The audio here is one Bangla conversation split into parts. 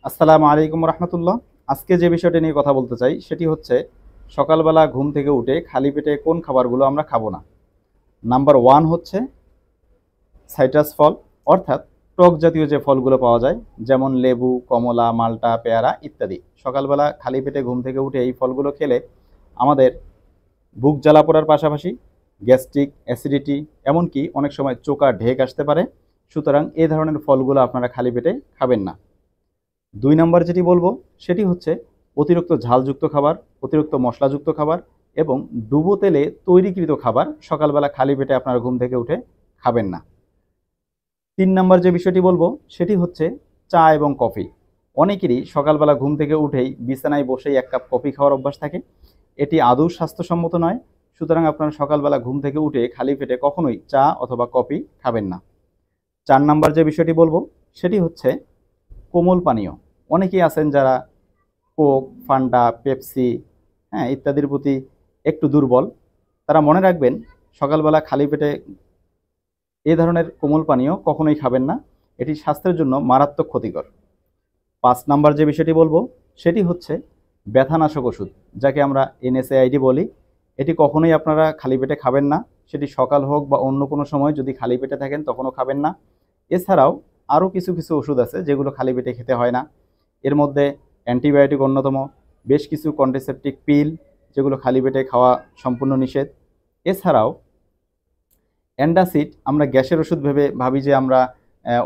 আসসালামু আলাইকুম রহমতুল্লাহ। আজকে যে বিষয়টি নিয়ে কথা বলতে চাই সেটি হচ্ছে সকালবেলা ঘুম থেকে উঠে খালি পেটে কোন খাবারগুলো আমরা খাবো না। নাম্বার ওয়ান হচ্ছে সাইট্রাস ফল, অর্থাৎ টক জাতীয় যে ফলগুলো পাওয়া যায়, যেমন লেবু, কমলা, মাল্টা, পেয়ারা ইত্যাদি। সকালবেলা খালি পেটে ঘুম থেকে উঠে এই ফলগুলো খেলে আমাদের বুক জ্বালা পোড়ার পাশাপাশি গ্যাস্ট্রিক, অ্যাসিডিটি, এমনকি অনেক সময় চোকা ঢেক আসতে পারে। সুতরাং এই ধরনের ফলগুলো আপনারা খালি পেটে খাবেন না। দুই নাম্বার যেটি বলবো সেটি হচ্ছে অতিরিক্ত ঝালযুক্ত খাবার, অতিরিক্ত মশলাযুক্ত খাবার এবং ডুবো তেলে তৈরিকৃত খাবার সকালবেলা খালি পেটে আপনারা ঘুম থেকে উঠে খাবেন না। তিন নাম্বার যে বিষয়টি বলবো সেটি হচ্ছে চা এবং কফি। অনেকেরই সকালবেলা ঘুম থেকে উঠেই বিছানায় বসেই এক কাপ কফি খাওয়ার অভ্যাস থাকে। এটি আদৌ স্বাস্থ্যসম্মত নয়। সুতরাং আপনারা সকালবেলা ঘুম থেকে উঠে খালি পেটে কখনোই চা অথবা কফি খাবেন না। চার নাম্বার যে বিষয়টি বলবো সেটি হচ্ছে কোমল পানীয়। অনেকেই আছেন যারা কোক, ফান্টা, পেপসি, ইত্যাদির প্রতি একটু দুর্বল। তারা মনে রাখবেন সকালবেলা খালি পেটে এ ধরনের কোমল পানীয় কখনোই খাবেন না। এটি স্বাস্থ্যের জন্য মারাত্মক ক্ষতিকর। পাঁচ নাম্বার যে বিষয়টি বলবো সেটি হচ্ছে ব্যথানাশক ওষুধ, যাকে আমরা এনএসএআইডি বলি। এটি কখনোই আপনারা খালি পেটে খাবেন না। সেটি সকাল হোক বা অন্য কোনো সময় যদি খালি পেটে থাকেন তখনও খাবেন না। এছাড়াও আরও কিছু কিছু ওষুধ আছে যেগুলো খালি পেটে খেতে হয় না। এর মধ্যে অ্যান্টিবায়োটিক অন্যতম, বেশ কিছু কন্ট্রাসেপটিভ পিল যেগুলো খালি পেটে খাওয়া সম্পূর্ণ নিষেধ। এছাড়াও অ্যান্টাসিড আমরা গ্যাসের ওষুধ ভেবে ভাবি যে আমরা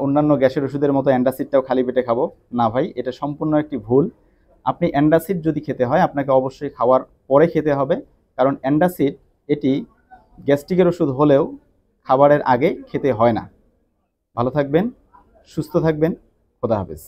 অন্যান্য গ্যাসের ওষুধের মতো অ্যান্টাসিডটাও খালি পেটে খাবো। না ভাই, এটা সম্পূর্ণ একটি ভুল। আপনি অ্যান্টাসিড যদি খেতে হয় আপনাকে অবশ্যই খাওয়ার পরে খেতে হবে, কারণ অ্যান্টাসিড এটি গ্যাস্ট্রিকের ওষুধ হলেও খাবারের আগে খেতে হয় না। ভালো থাকবেন, সুস্থ থাকবেন। খোদা হাফেজ।